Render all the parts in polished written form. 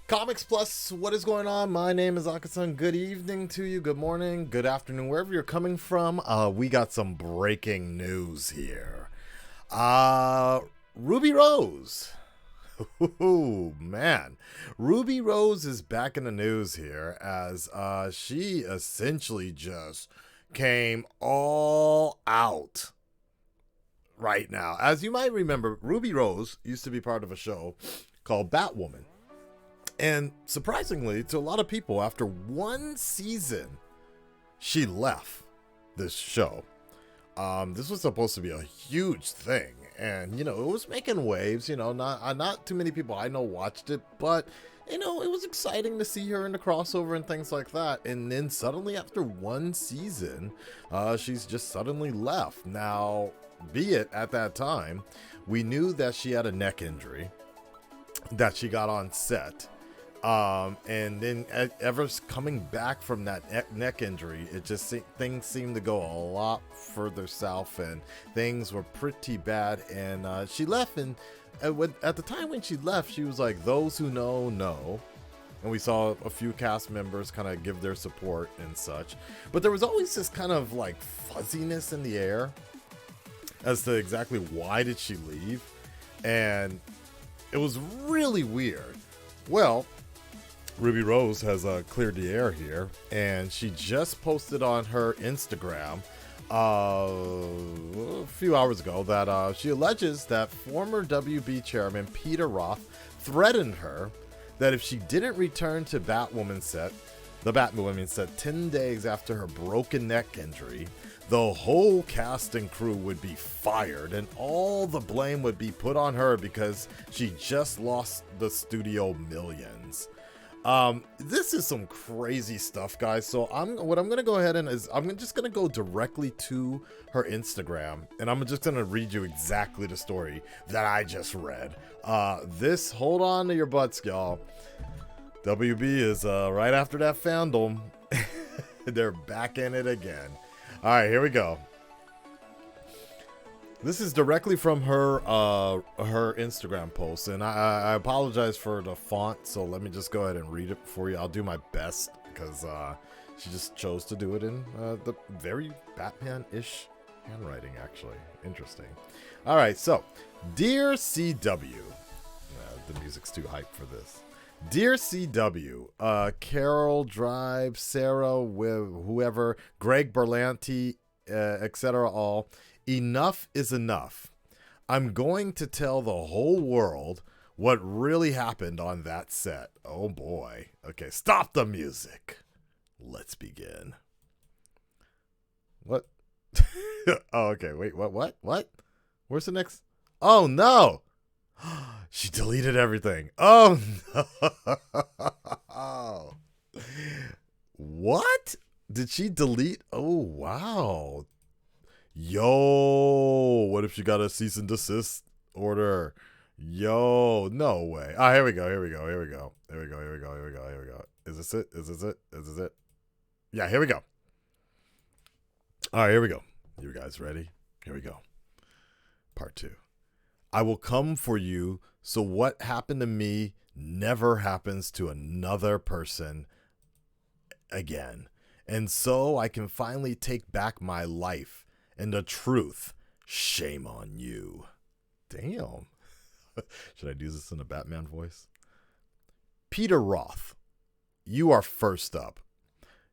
Comics Plus, what is going on? My name is Akasan. Good evening to you, good morning, good afternoon, wherever you're coming from. We got some breaking news here. Ruby Rose. Ooh, man. Ruby Rose is back in the news here as she essentially just came all out right now. As you might remember, Ruby Rose used to be part of a show called Batwoman. And surprisingly, to a lot of people, after one season, she left this show. This was supposed to be a huge thing, and it was making waves. Not too many people I know watched it, but it was exciting to see her in the crossover and things like that. And then suddenly, after one season, she's just suddenly left. Now, be it at that time, we knew that she had a neck injury that she got on set. And then ever coming back from that neck injury, it just things seemed to go a lot further south, and things were pretty bad. And she left, and at the time when she left, she was like, "Those who know." And we saw a few cast members kind of give their support and such, but there was always this kind of like fuzziness in the air as to exactly why did she leave, and it was really weird. Well, Ruby Rose has cleared the air here, and she just posted on her Instagram a few hours ago that she alleges that former WB chairman Peter Roth threatened her that if she didn't return to the Batwoman set 10 days after her broken neck injury, the whole cast and crew would be fired and all the blame would be put on her because she just lost the studio millions. This is some crazy stuff, guys. So what I'm gonna go ahead and is I'm just gonna go directly to her Instagram, and I'm just gonna read you exactly the story that I just read. Hold on to your butts, y'all. WB is right after that fandom. They're back in it again. All right, here we go. This is directly from her Instagram post, and I apologize for the font, so let me just go ahead and read it for you. I'll do my best, because she just chose to do it in the very Batman-ish handwriting, actually. Interesting. All right, so, Dear CW. The music's too hype for this. Dear CW, Carol, Drive, Sarah, whoever, Greg Berlanti, etc. all... Enough is enough. I'm going to tell the whole world what really happened on that set. Oh boy. Okay, stop the music. Let's begin. What? Oh, okay. Wait, what? Where's the next? Oh no. She deleted everything. Oh no. What? Did she delete? Oh wow. Yo, what if she got a cease and desist order? Yo, no way. Ah, here we go. Is this it? Yeah, here we go. All right, here we go. You guys ready? Here we go. Part 2. I will come for you, so what happened to me never happens to another person again. And so I can finally take back my life. And the truth, shame on you. Damn. Should I do this in a Batman voice? Peter Roth, you are first up.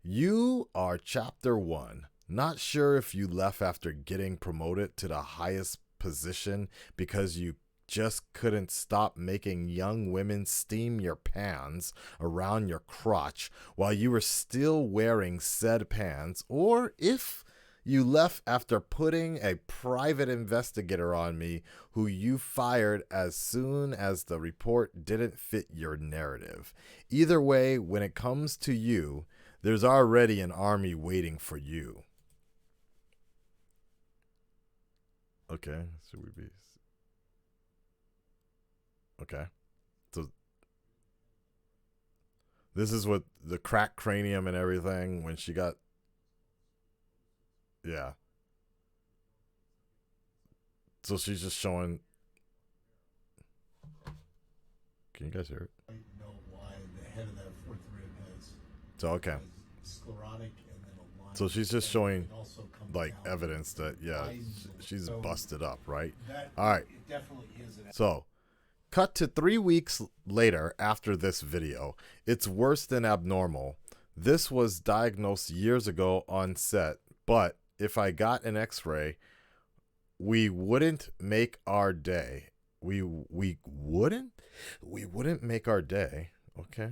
You are chapter 1. Not sure if you left after getting promoted to the highest position because you just couldn't stop making young women steam your pants around your crotch while you were still wearing said pants, or if you left after putting a private investigator on me who you fired as soon as the report didn't fit your narrative. Either way, when it comes to you, there's already an army waiting for you. Okay, should we be... Okay. So this is what the cracked cranium and everything when she got... Yeah. So she's just showing... Can you guys hear it? I know why head of that fourth rib has So, okay. sclerotic, and then a line. So she's just showing also like down evidence that, yeah, she's so busted up, right? that, All right. it definitely is an. So, cut to 3 weeks later after this video. It's worse than abnormal. This was diagnosed years ago on set, but if I got an x-ray, we wouldn't make our day. We wouldn't make our day. Okay.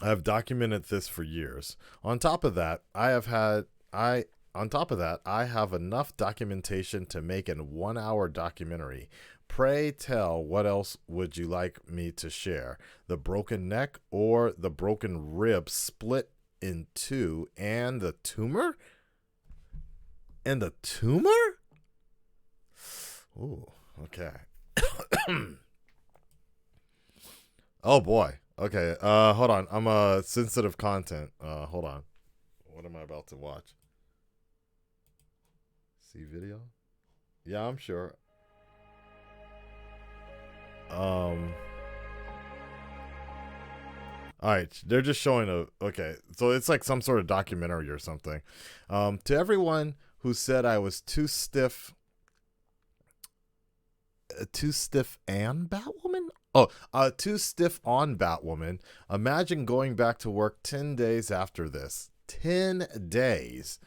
I've documented this for years. On top of that, I have enough documentation to make a 1-hour documentary. Pray tell, what else would you like me to share? The broken neck or the broken rib split in two and the tumor? And the tumor? Ooh, okay. Oh boy. Okay, hold on. I'm sensitive content. Hold on. What am I about to watch? See video? Yeah, I'm sure. All right, they're just showing okay, so it's like some sort of documentary or something. To everyone who said I was too stiff and Batwoman? Oh, too stiff on Batwoman. Imagine going back to work 10 days after this. 10 days.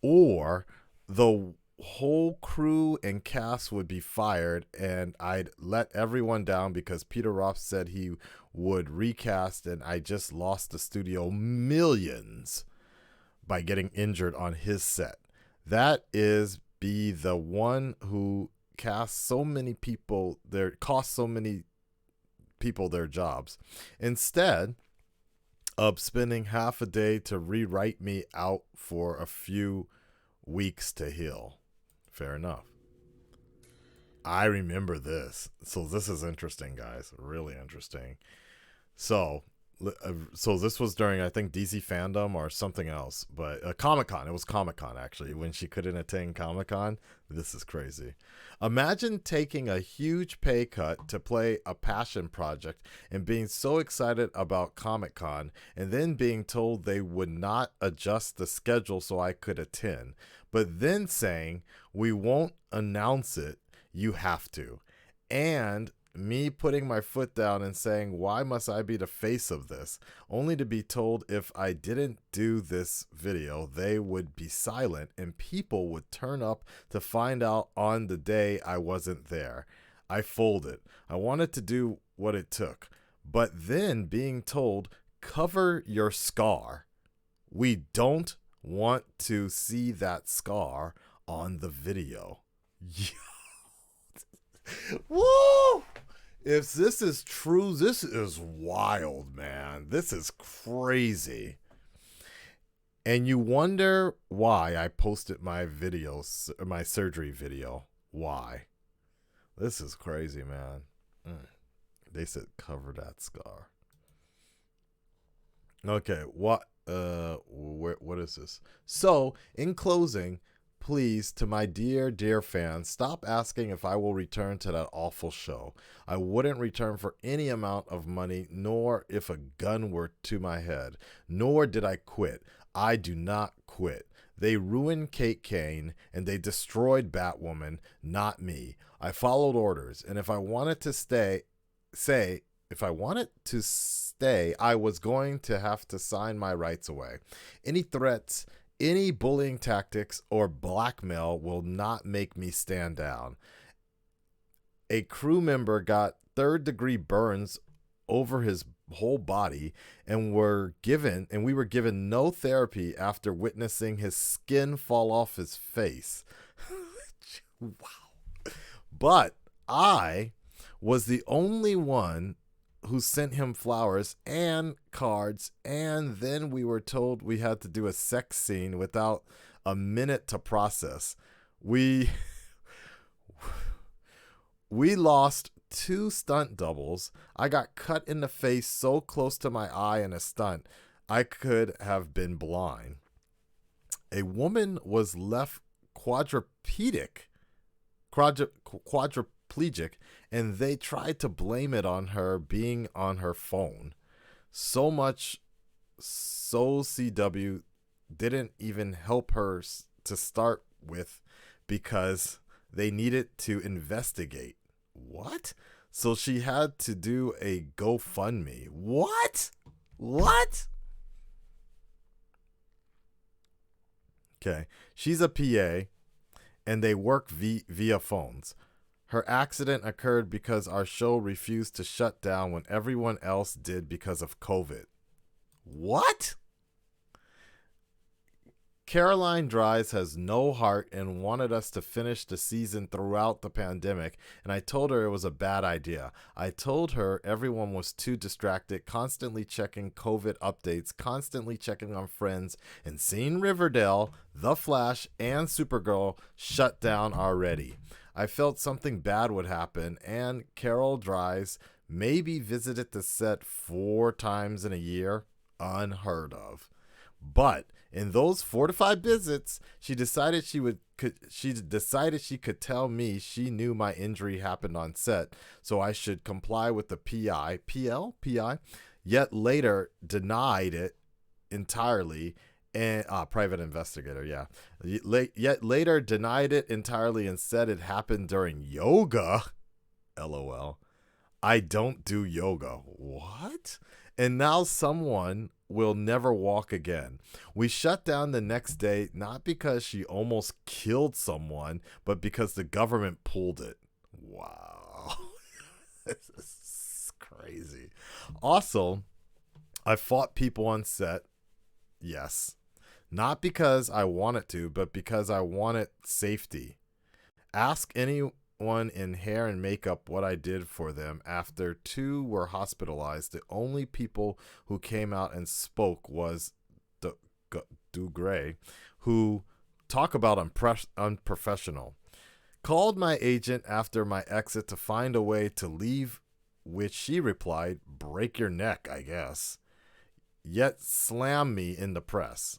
Or the whole crew and cast would be fired and I'd let everyone down because Peter Roth said he would recast and I just lost the studio millions by getting injured on his set. That is be the one who cost so many people their jobs instead of spending half a day to rewrite me out for a few weeks to heal. Fair enough. I remember this. So this is interesting, guys. Really interesting. So this was during, I think, DC Fandom or something else, but Comic-Con. It was Comic-Con, actually, when she couldn't attend Comic-Con. This is crazy. Imagine taking a huge pay cut to play a passion project and being so excited about Comic-Con and then being told they would not adjust the schedule so I could attend, but then saying, we won't announce it, you have to. And me putting my foot down and saying, why must I be the face of this? Only to be told if I didn't do this video, they would be silent and people would turn up to find out on the day I wasn't there. I folded. I wanted to do what it took. But then being told, cover your scar. We don't want to see that scar on the video. Woo! If this is true, this is wild, man. This is crazy. And you wonder why I posted my videos, my surgery video. Why? This is crazy, man. They said cover that scar. Okay, what is this? So, in closing, please, to my dear fans, stop asking if I will return to that awful show. I wouldn't return for any amount of money, nor if a gun were to my head. Nor did I quit. I do not quit. They ruined Kate Kane, and they destroyed Batwoman, not me. I followed orders, and if I wanted to stay, I was going to have to sign my rights away. Any threats, any bullying tactics or blackmail will not make me stand down. A crew member got third-degree burns over his whole body and we were given no therapy after witnessing his skin fall off his face. Wow. But I was the only one who sent him flowers and cards, and then we were told we had to do a sex scene without a minute to process. We lost 2 stunt doubles. I got cut in the face so close to my eye in a stunt, I could have been blind. A woman was left quadriplegic, and they tried to blame it on her being on her phone. So much so CW didn't even help her to start with because they needed to investigate. What? So she had to do a GoFundMe. What? What? Okay. She's a PA and they work via phones. Her accident occurred because our show refused to shut down when everyone else did because of COVID. What? Caroline Dries has no heart and wanted us to finish the season throughout the pandemic, and I told her it was a bad idea. I told her everyone was too distracted, constantly checking COVID updates, constantly checking on Friends, and seeing Riverdale, The Flash, and Supergirl shut down already. I felt something bad would happen, and Carol Dries maybe visited the set 4 times in a year. Unheard of. But in those 4 to 5 visits, she decided she could tell me she knew my injury happened on set, so I should comply with the PI, yet later denied it entirely. And private investigator, yeah. Yet later denied it entirely and said it happened during yoga. LOL. I don't do yoga. What? And now someone will never walk again. We shut down the next day, not because she almost killed someone, but because the government pulled it. Wow. This is crazy. Also, I fought people on set. Yes. Not because I wanted to, but because I wanted safety. Ask anyone in hair and makeup what I did for them after 2 were hospitalized. The only people who came out and spoke was Gray, who talk about unprofessional. Called my agent after my exit to find a way to leave, which she replied, break your neck, I guess. Yet slam me in the press.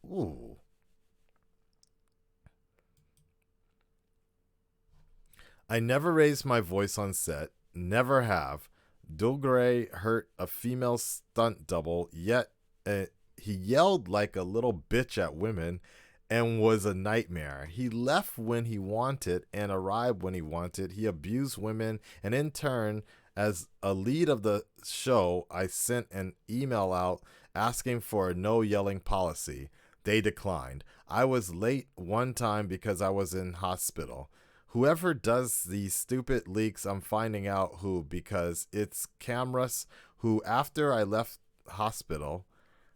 Ooh. I never raised my voice on set, never have. Gray hurt a female stunt double, yet he yelled like a little bitch at women and was a nightmare. He left when he wanted and arrived when he wanted. He abused women, and in turn, as a lead of the show, I sent an email out asking for a no yelling policy. They declined. I was late one time because I was in hospital. Whoever does these stupid leaks, I'm finding out who, because it's cameras who, after I left hospital,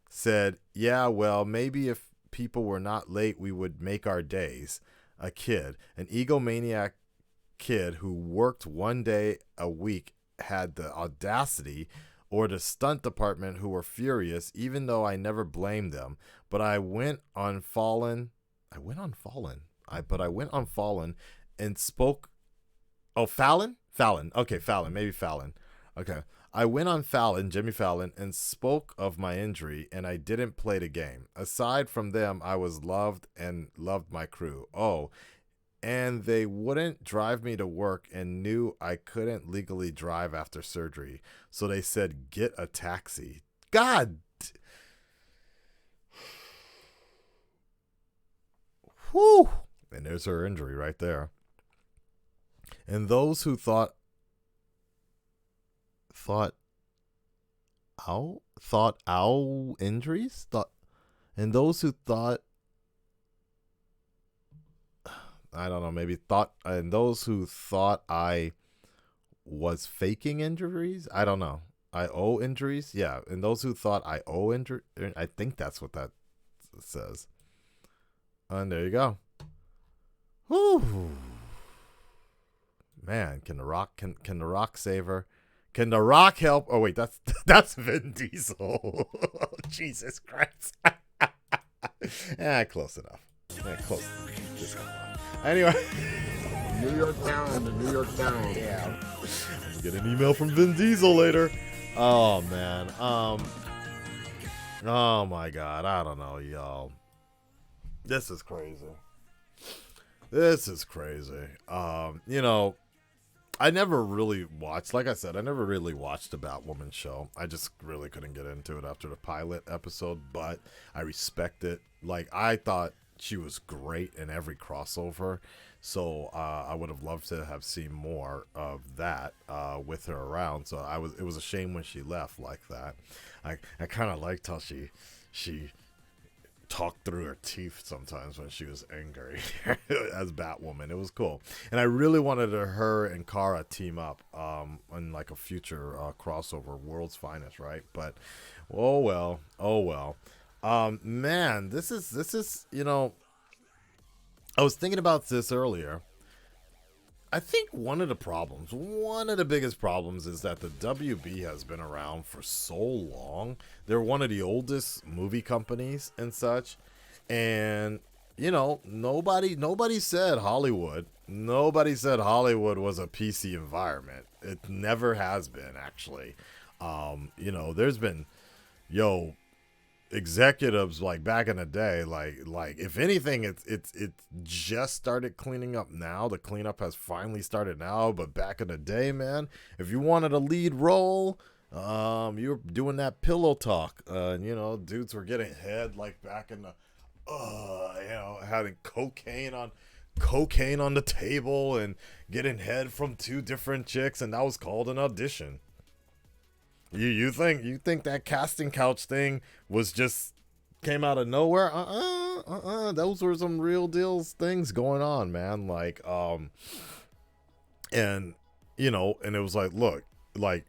said, yeah, well, maybe if people were not late, we would make our days. A kid, an egomaniac kid who worked 1 day a week, had the audacity, or the stunt department who were furious, even though I never blamed them. But I went on Fallen. And spoke. Oh, Fallon? Okay, Fallon. Maybe Fallon. Okay. I went on Fallon, Jimmy Fallon, and spoke of my injury, and I didn't play the game. Aside from them, I was loved and loved my crew. Oh, and they wouldn't drive me to work and knew I couldn't legally drive after surgery. So they said, get a taxi. God. Whew. And there's her injury right there. And those who thought our injuries, and those who thought, I don't know, maybe thought, and those who thought I was faking injuries, I don't know. I owe injuries, yeah. And those who thought I owe injury, I think that's what that says. And there you go. Whew. Man, can the Rock save her? Can the Rock help? Oh wait, that's Vin Diesel. Oh, Jesus Christ. Close enough. Close. Just come on. Anyway, New York Times, the New York Times. Yeah. Get an email from Vin Diesel later. Oh man. Oh my God. I don't know, y'all. This is crazy. You know, I never really watched, like I said, I never really watched the Batwoman show. I just really couldn't get into it after the pilot episode, but I respect it. Like, I thought she was great in every crossover, so I would have loved to have seen more of that with her around. So it was a shame when she left like that. I kind of liked how she talked through her teeth sometimes when she was angry as Batwoman. It was cool, and I really wanted her and Kara team up in like a future crossover, World's Finest, right? But oh well. Man, this is I was thinking about this earlier. I think one of the biggest problems is that the WB has been around for so long. They're one of the oldest movie companies and such. And, nobody said Hollywood. Nobody said Hollywood was a PC environment. It never has been, actually. There's been, executives like back in the day, like if anything, it's just started cleaning up now. The cleanup has finally started now, but back in the day, man, if you wanted a lead role, you were doing that pillow talk, dudes were getting head like back in the having cocaine on the table and getting head from two different chicks, and that was called an audition. You think that casting couch thing was just came out of nowhere? Those were some real deals things going on, man. Like, and it was like, look, I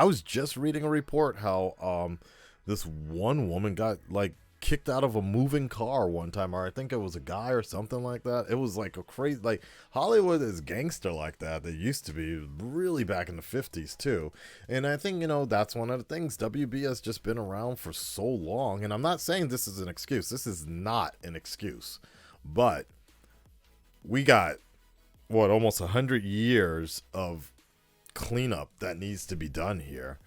was just reading a report how this one woman got like kicked out of a moving car one time, or I think it was a guy or something like that. It was like a crazy, like, Hollywood is gangster like that. They used to be really back in the 50s too. And I think, that's one of the things. WB has just been around for so long. And I'm not saying this is an excuse. This is not an excuse. But we got, almost 100 years of cleanup that needs to be done here.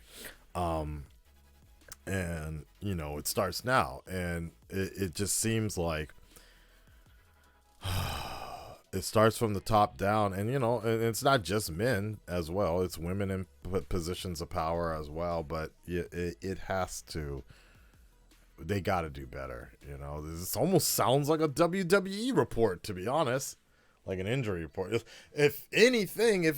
And it starts now, and it just seems like it starts from the top down, and and it's not just men as well, it's women in positions of power as well, but it has to, they got to do better. This almost sounds like a WWE report, to be honest, like an injury report. If anything, it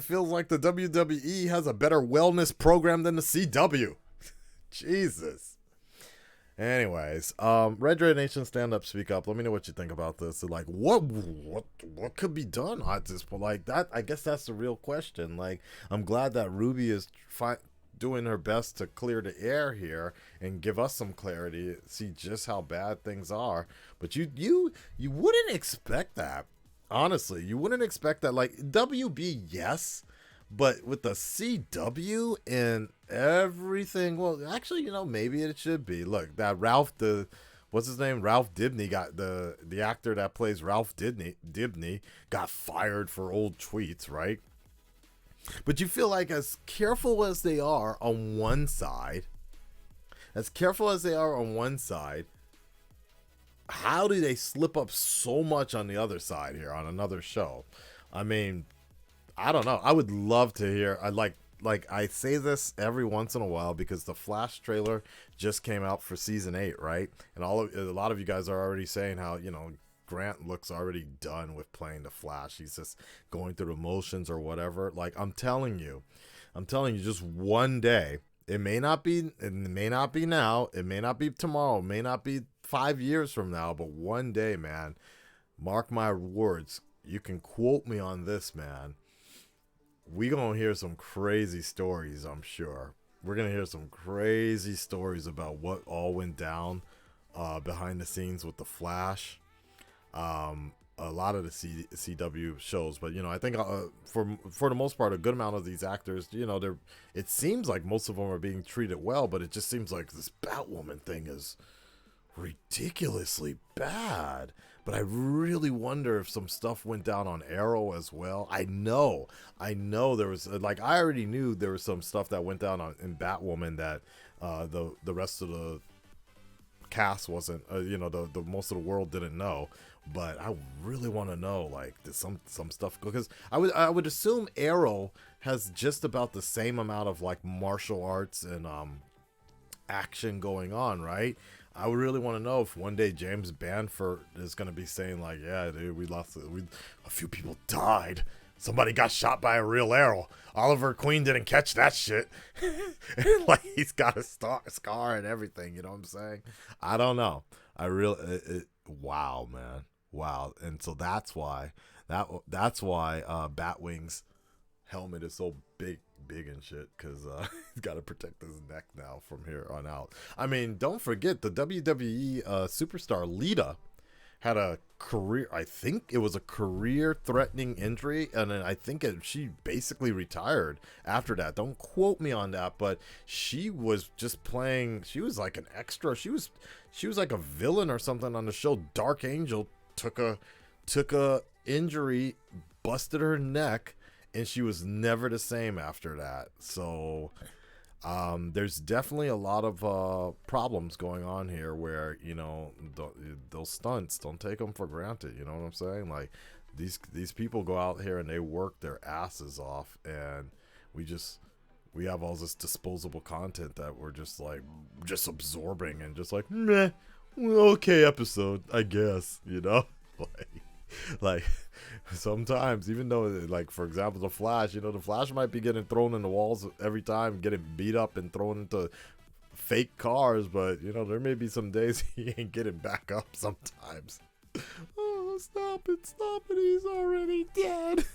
feels like the WWE has a better wellness program than the CW. Jesus. Anyways, Red Red Nation, stand up, speak up. Let me know what you think about this. Like, what could be done at this point? Like that, I guess that's the real question. Like, I'm glad that Ruby is doing her best to clear the air here and give us some clarity, see just how bad things are. But you wouldn't expect that. Honestly, you wouldn't expect that. Like, WB, yes. But with the CW and everything, well, actually, maybe it should be. Look, that what's his name? Ralph Dibny got the actor that plays Ralph Dibny got fired for old tweets, right? But you feel like as careful as they are on one side, how do they slip up so much on the other side here on another show? I mean, I don't know. I would love to hear. I say this every once in a while because the Flash trailer just came out for season 8, right? And a lot of you guys are already saying how Grant looks already done with playing the Flash. He's just going through the motions or whatever. Like, I'm telling you, just one day. It may not be now. It may not be tomorrow. It may not be 5 years from now. But one day, man, mark my words. You can quote me on this, man. We gonna hear some crazy stories, I'm sure. We're gonna hear some crazy stories about what all went down behind the scenes with the Flash. A lot of the CW shows, but I think for the most part, a good amount of these actors, it seems like most of them are being treated well, but it just seems like this Batwoman thing is ridiculously bad. But I really wonder if some stuff went down on Arrow as well. I know there was, like, I already knew there was some stuff that went down in Batwoman that the rest of the cast wasn't, the most of the world didn't know. But I really want to know, like, did some stuff, because I would assume Arrow has just about the same amount of like martial arts and action going on, right? I would really want to know if one day James Banford is going to be saying like, yeah, dude, a few people died. Somebody got shot by a real arrow. Oliver Queen didn't catch that shit. Like, he's got a scar and everything, you know what I'm saying? I don't know. Wow, man. Wow. And so that's why Batwing's helmet is so big and shit, because he's got to protect his neck now from here on out. I mean, don't forget the WWE superstar Lita had a career, I think it was a career threatening injury, and then I think she basically retired after that. Don't quote me on that, but she was just playing, she was like an extra, she was like a villain or something on the show. Dark Angel took a injury, busted her neck, and she was never the same after that. So there's definitely a lot of problems going on here where, you know, those stunts, don't take them for granted. You know what I'm saying? Like, these people go out here and they work their asses off, and we have all this disposable content that we're just absorbing and just like, meh, okay episode, I guess, you know. like sometimes, even though, like, for example, the Flash, you know, the Flash might be getting thrown in the walls every time, getting beat up and thrown into fake cars, but, you know, there may be some days he ain't getting back up sometimes. Oh, stop it, he's already dead.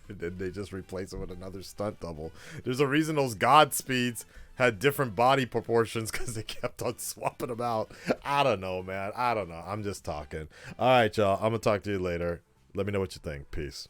And then they just replace him with another stunt double. There's a reason those Godspeeds had different body proportions, because they kept on swapping them out. I don't know, man. I don't know. I'm just talking. All right, y'all. I'm going to talk to you later. Let me know what you think. Peace.